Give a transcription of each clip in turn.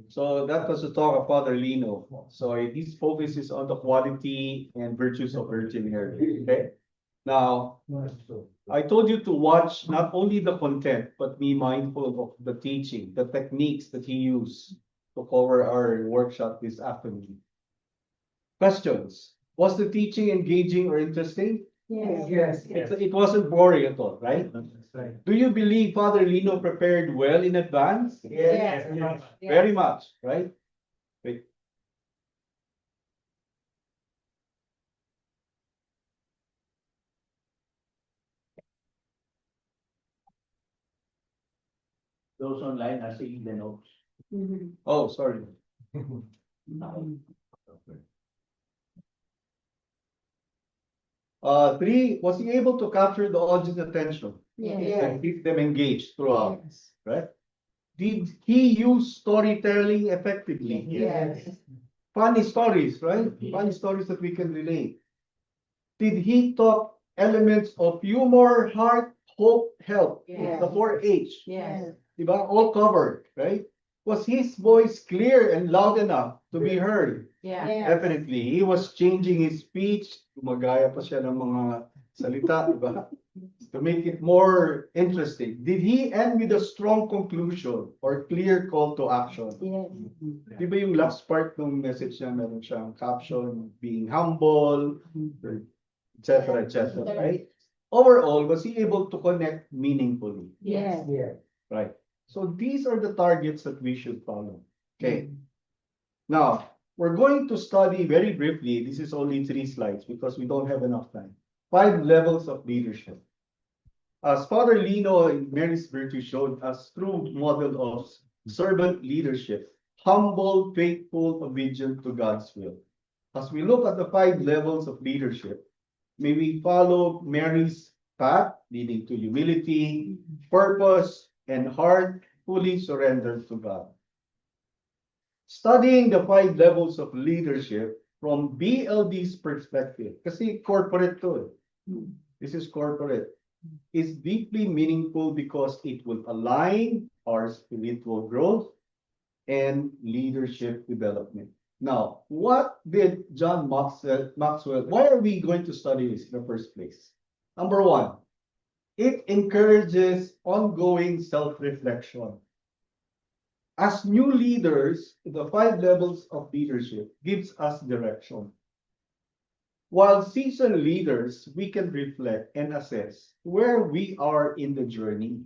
So that was the talk of Father Lino. So his focus is on the quality and virtues of Virgin Mary. Okay. Now, I told you to watch not only the content, but be mindful of the teaching, the techniques that he used to cover our workshop this afternoon. Questions? Was the teaching engaging or interesting? Yes. It wasn't boring at all, right? Do you believe Father Lino prepared well in advance? Yes. Very much, right? Wait. Those online are seeing the notes. Oh, sorry. Three, was he able to capture the audience attention and keep them engaged throughout, right? Did he use storytelling effectively? Yes. Funny stories, right? Funny stories that we can relate. Did he talk elements of humor, heart, hope, help? Yes. The 4H. Yes. Diba? All covered, right? Was his voice clear and loud enough to be heard? Yeah. Definitely. He was changing his speech. Gumagaya pa siya ng mga salita, diba? To make it more interesting. Did he end with a strong conclusion or clear call to action? Yes. Di ba yung last part ng message niya, meron siyang caption, being humble, etc., etc., right? Overall, was he able to connect meaningfully? Yes. Right. So these are the targets that we should follow. Okay. Now, we're going to study very briefly. This is only 3 slides because we don't have enough time. 5 levels of leadership. As Father Lino in Mary's Virtue showed us through model of servant leadership, humble, faithful, obedient to God's will. As we look at the 5 levels of leadership, may we follow Mary's path leading to humility, purpose, and heart fully surrendered to God. Studying the 5 levels of leadership from BLD's perspective, kasi corporate to. This is corporate. Is deeply meaningful because it will align our spiritual growth and leadership development. Now, what did John Maxwell, why are we going to study this in the first place? Number 1, it encourages ongoing self-reflection. As new leaders, the 5 levels of leadership gives us direction. While seasoned leaders, we can reflect and assess where we are in the journey.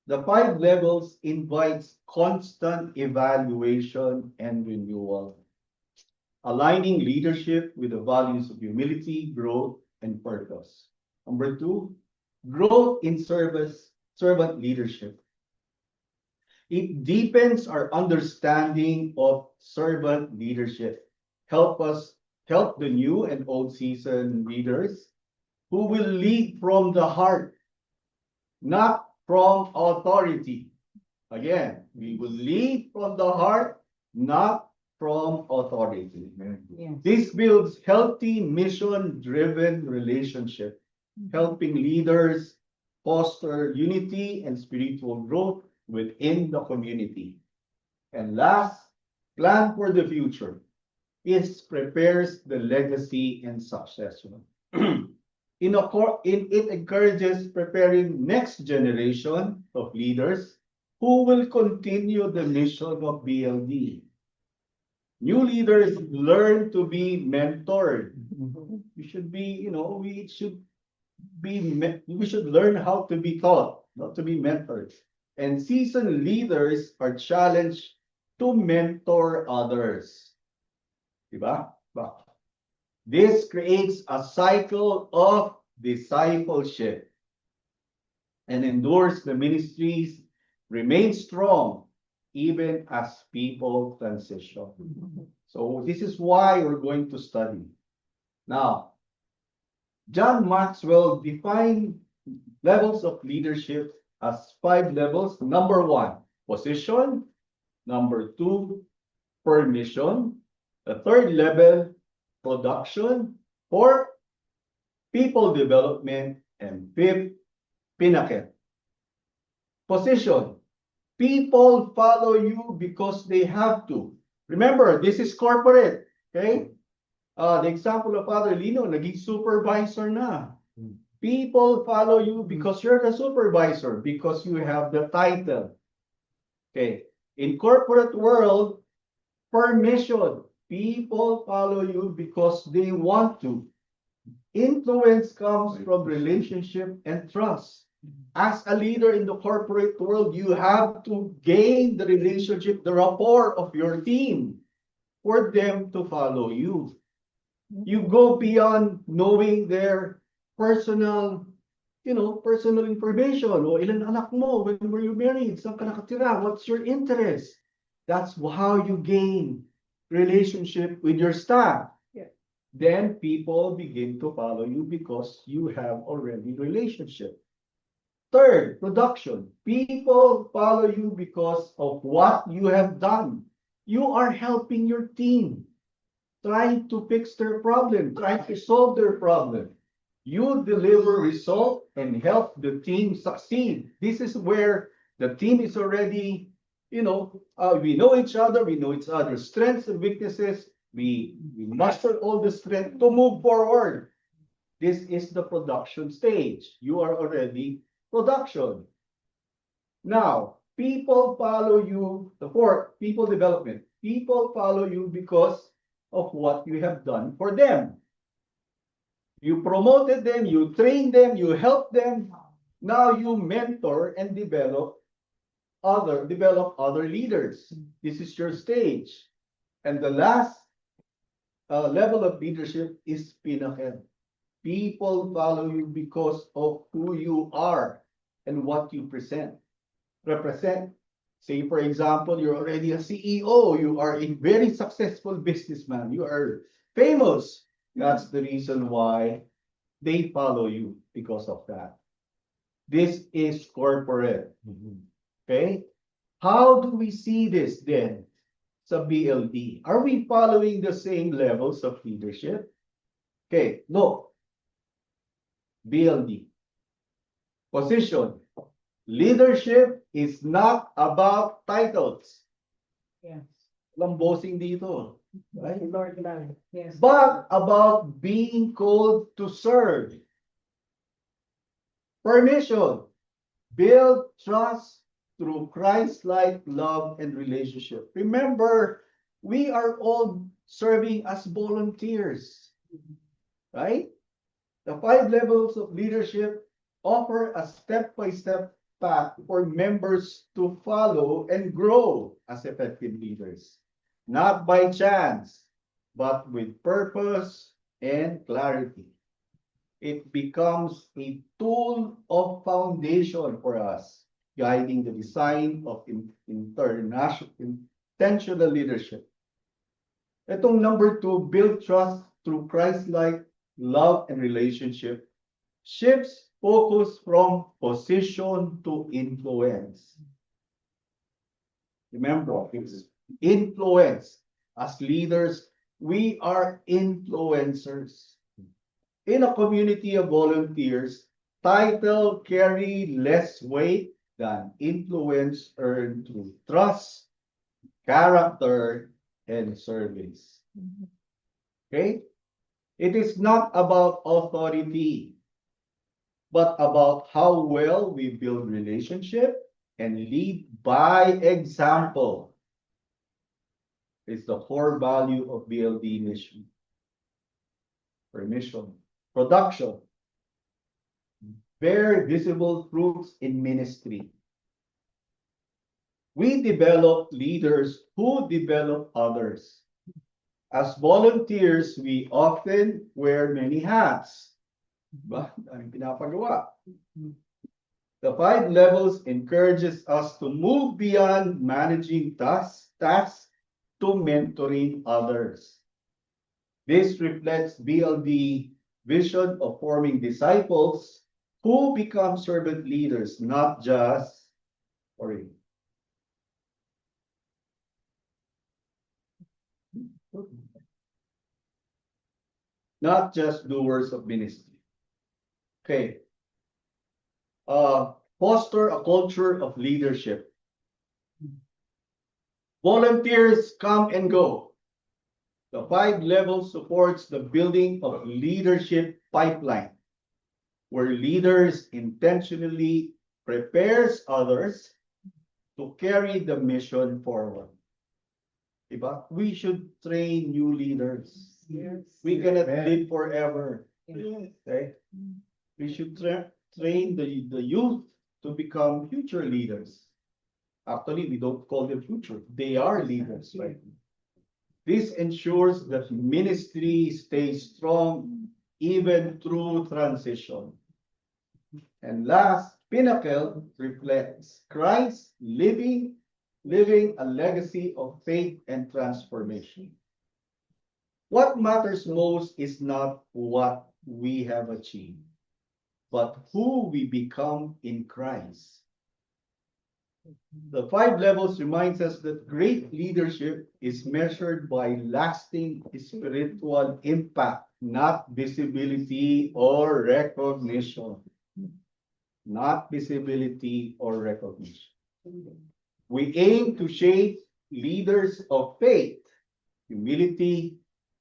The 5 levels invites constant evaluation and renewal, aligning leadership with the values of humility, growth, and purpose. Number 2, growth in servant leadership. It deepens our understanding of servant leadership. Help the new and old seasoned leaders who will lead from the heart, not from authority. Again, we will lead from the heart, not from authority. Yes. This builds healthy mission-driven relationship, helping leaders foster unity and spiritual growth within the community. And last, plan for the future. It prepares the legacy and succession. It encourages preparing next generation of leaders who will continue the mission of BLD. New leaders learn to be mentored. We should be, we should learn how to be taught, not to be mentored. And seasoned leaders are challenged to mentor others. Diba? This creates a cycle of discipleship and endures the ministries remain strong even as people transition. So this is why we're going to study. Now, John Maxwell defined levels of leadership as 5 levels. Number 1, position. Number 2, permission. The 3rd level, production. 4th, people development. And 5th, pinnacle. Position. People follow you because they have to. Remember, this is corporate, okay? The example of Father Lino, naging supervisor na. People follow you because you're the supervisor, because you have the title. Okay. In corporate world, permission. People follow you because they want to. Influence comes from relationship and trust. As a leader in the corporate world, you have to gain the relationship, the rapport of your team for them to follow you. You go beyond knowing their personal, personal information. O ilan anak mo? When were you married? Saan ka nakatira? What's your interest? That's how you gain relationship with your staff. Yeah. Then people begin to follow you because you have already relationship. Third, production. People follow you because of what you have done. You are helping your team, trying to fix their problem, trying to solve their problem. You deliver result and help the team succeed. This is where the team is already, we know each other, we know each other's strengths and weaknesses. We master all the strength to move forward. This is the production stage. You are already production. Now, people follow you, the fourth, people development. People follow you because of what you have done for them. You promoted them, you trained them, you helped them. Now you mentor and develop other leaders. This is your stage. And the last level of leadership is pinnacle. People follow you because of who you are and what you represent. Say, for example, you're already a CEO, you are a very successful businessman, you are famous. That's the reason why they follow you, because of that. This is corporate. Okay? How do we see this then sa BLD? Are we following the same levels of leadership? Okay, look. BLD. Position. Leadership is not about titles. Yes. Walang bossing dito. Right? Lord lang. Yes. But about being called to serve. Permission. Build trust through Christ-like love and relationship. Remember, we are all serving as volunteers. Right? The 5 levels of leadership offer a step-by-step path for members to follow and grow as effective leaders. Not by chance, but with purpose and clarity. It becomes a tool of foundation for us, guiding the design of intentional leadership. Itong number 2, build trust through Christ-like love and relationship, shifts focus from position to influence. Remember, it's influence. As leaders, we are influencers. In a community of volunteers, title carry less weight than influence earned through trust, character, and service. Okay? It is not about authority, but about how well we build relationship and lead by example. It's the core value of BLD mission. Permission. Production. Bear visible fruits in ministry. We develop leaders who develop others. As volunteers, we often wear many hats. Diba? Ang pinapagawa. The 5 levels encourages us to move beyond managing tasks to mentoring others. This reflects BLD vision of forming disciples who become servant leaders, not just doers of ministry. Okay. Foster a culture of leadership. Volunteers come and go. The 5 levels supports the building of leadership pipeline, where leaders intentionally prepares others to carry the mission forward. Diba? We should train new leaders. Yes. We cannot live forever. Yes. Okay? We should train the youth to become future leaders. Actually, we don't call them future. They are leaders, right? This ensures that ministry stays strong even through transition. And last, Pinnacle reflects Christ living a legacy of faith and transformation. What matters most is not what we have achieved, but who we become in Christ. The 5 levels reminds us that great leadership is measured by lasting spiritual impact, not visibility or recognition. Not visibility or recognition. We aim to shape leaders of faith, humility,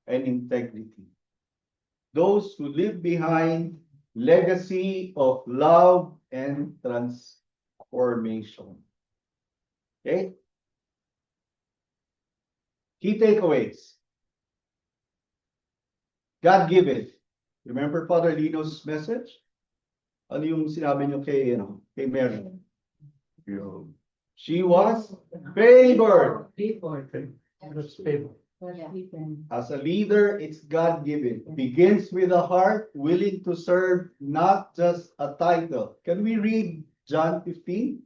and integrity. Those who live behind legacy of love and transformation. Okay? Key takeaways. God-given. Remember Father Lino's message? Ano yung sinabi niyo kay Mary? She was favored. That's favor. As a leader, it's God-given. Begins with a heart willing to serve, not just a title. Can we read John 15?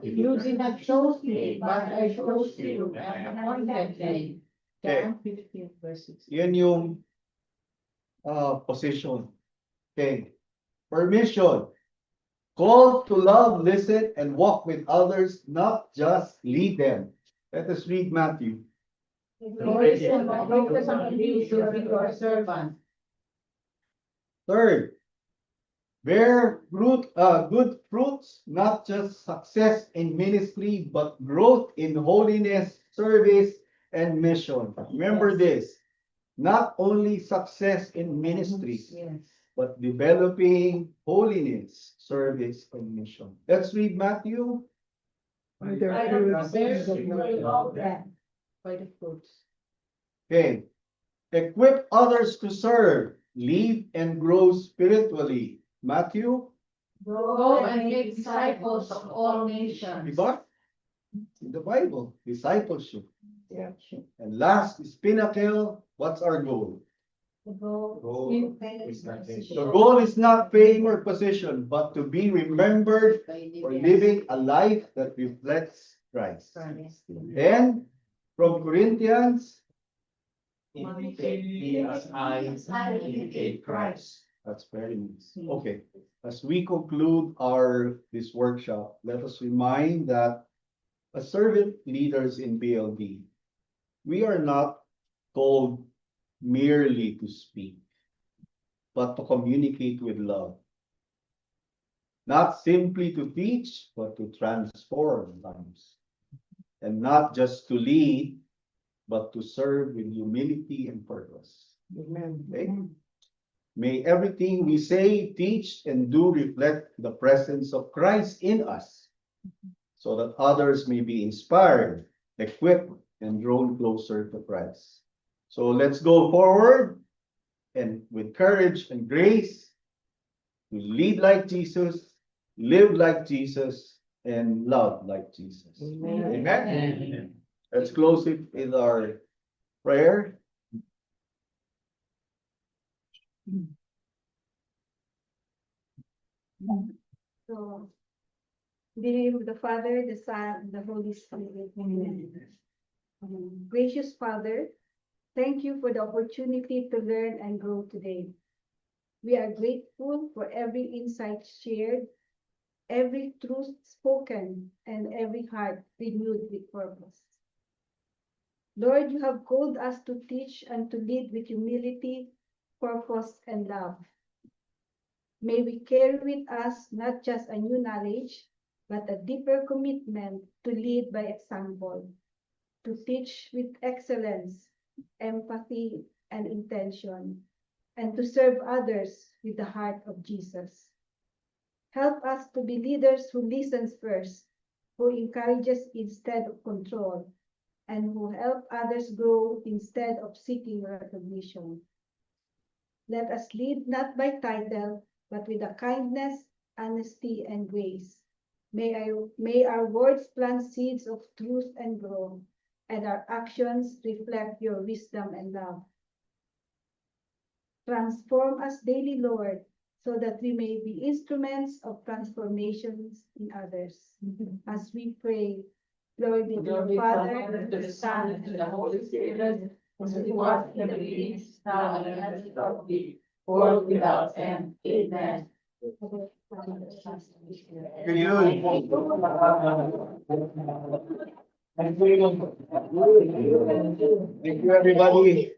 You did not choose me, but I chose you and appointed me. John 15 verses. Yan yung position. Okay. Permission. Called to love, listen, and walk with others, not just lead them. Let us read Matthew. Focus on you should be your servant. Third, bear good fruits, not just success in ministry, but growth in holiness, service, and mission. Remember this, not only success in ministries, Yes. but developing holiness, service, and mission. Let's read Matthew. By the fruits you will know them. By the fruits. Okay. Equip others to serve, lead, and grow spiritually. Matthew. Go and make disciples of all nations. Diba? In the Bible, discipleship. Yeah. And last is Pinnacle. What's our goal? The goal is not The goal is not fame or position, but to be remembered for living a life that reflects Christ. And from Corinthians, Imitate me as I imitate Christ. that's very nice. Okay, as we conclude this workshop, let us remind that as servant leaders in BLD, we are not called merely to speak, but to communicate with love. Not simply to teach, but to transform lives. And not just to lead, but to serve with humility and purpose. Okay? May everything we say, teach, and do reflect the presence of Christ in us, so that others may be inspired, equipped, and drawn closer to Christ. So let's go forward and with courage and grace to lead like Jesus, live like Jesus, and love like Jesus. Amen. Amen. Let's close it with our prayer. So, in the name of the Father, the Son, and the Holy Spirit. Amen. Gracious Father, thank you for the opportunity to learn and grow today. We are grateful for every insight shared, every truth spoken, and every heart renewed with purpose. Lord, you have called us to teach and to lead with humility, purpose, and love. May we carry with us not just a new knowledge, but a deeper commitment to lead by example. to teach with excellence, empathy, and intention, and to serve others with the heart of Jesus. Help us to be leaders who listens first, who encourages instead of control, and who help others grow instead of seeking recognition. Let us lead not by title, but with a kindness, honesty, and grace. May our words plant seeds of truth and grow, and our actions reflect your wisdom and love. Transform us daily, Lord, so that we may be instruments of transformations in others. As we pray, glory be to the Father, to the Son, and to the Holy Spirit, as it was in the beginning, now and ever shall be, world without end. Amen. Thank you, everybody.